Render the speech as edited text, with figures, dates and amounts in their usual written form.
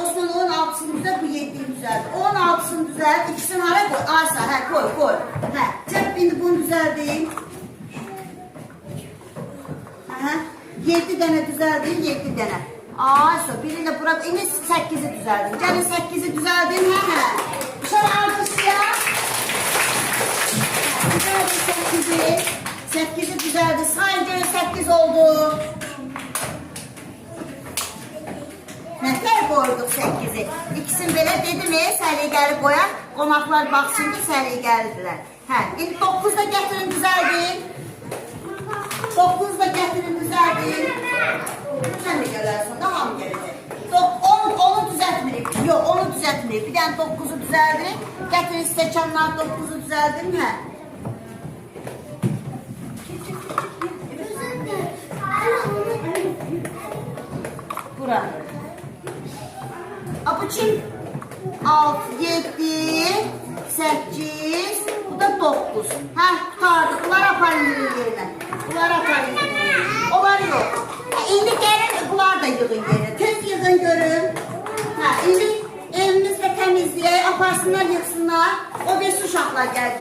Osman 16'sını düzelt, bu 7'yi düzelt. 16'sını düzelt, ikisini hara koy. Aysa, koy. Çek, indi bunu düzeldin. 7 dənə düzeldin, 7 dənə. Aysa, biri de bura, indi 8'i düzeldin. Gəlin 8'i düzeldin, Şöyle alkışlayaq. Düzeldin 8'i düzeldi. Sayınca 8 oldu. Nətər qoyduq 8'i? İkisini belə dedim, səliqəli qoyaq. Qonaqlar baxsın ki, səliqəlidirlər. İndi 9'da gətirin, düzeldin. 9'da gətirin, düzeldin. Sən də gələrsən, daha mı gələcək? Onu düzeltmirik. Yok, onu düzeltmirik. Bir tane 9'u düzeldim. Getirin stəkanlar 9'u düzeldim. Bura. Bu kim? 6, 7, 8, bu da 9. Tutardık. Bunlar aparın yerine. Bunlar aparın yerine. Onlar yok. İndi gəlin, bunlar da yığın yerine. Tez yığın görün. İndi evimizdə təmizləyək, aparsınlar, yıxsınlar. O bir uşaqlar gəlir.